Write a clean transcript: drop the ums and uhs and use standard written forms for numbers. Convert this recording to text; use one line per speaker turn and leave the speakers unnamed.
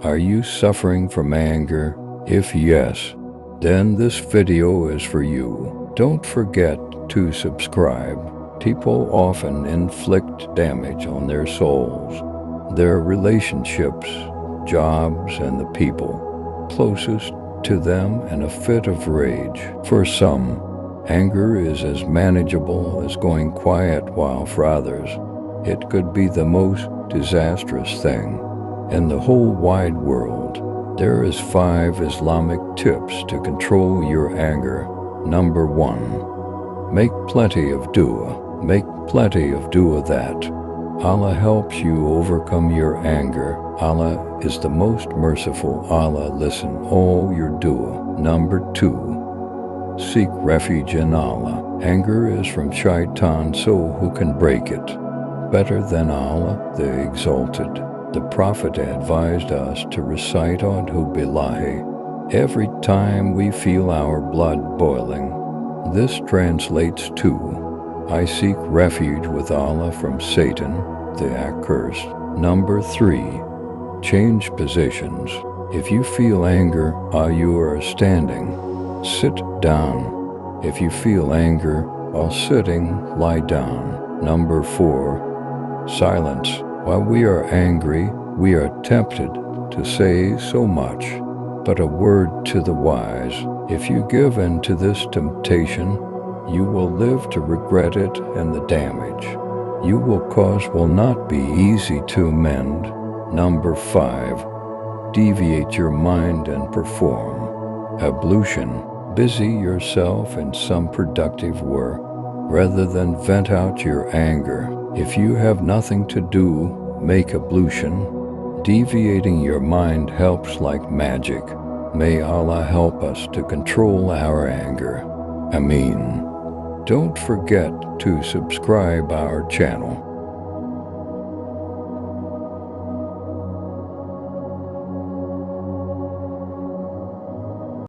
Are you suffering from anger? If yes, then this video is for you. Don't forget to subscribe. People often inflict damage on their souls, their relationships, jobs, and the people closest to them in a fit of rage. For some, anger is as manageable as going quiet, while for others, it could be the most disastrous thing in the whole wide world. There is 5 Islamic tips to control your anger. Number 1. Make plenty of dua. Make plenty of dua that Allah helps you overcome your anger. Allah is the most merciful. Allah listen all your dua. Number 2. Seek refuge in Allah. Anger is from shaitan, so who can break it better than Allah the Exalted? The Prophet advised us to recite a'udhu billahi every time we feel our blood boiling. This translates to, I seek refuge with Allah from Satan, the accursed. Number 3. Change positions. If you feel anger while you are standing, sit down. If you feel anger while sitting, lie down. Number 4. Silence. While we are angry, we are tempted to say so much, but a word to the wise. If you give in to this temptation, you will live to regret it, and the damage you will cause will not be easy to mend. Number 5. Deviate your mind and perform ablution. Busy yourself in some productive work rather than vent out your anger. If you have nothing to do, make ablution. Deviating your mind helps like magic. May Allah help us to control our anger. Ameen. Don't forget to subscribe our channel.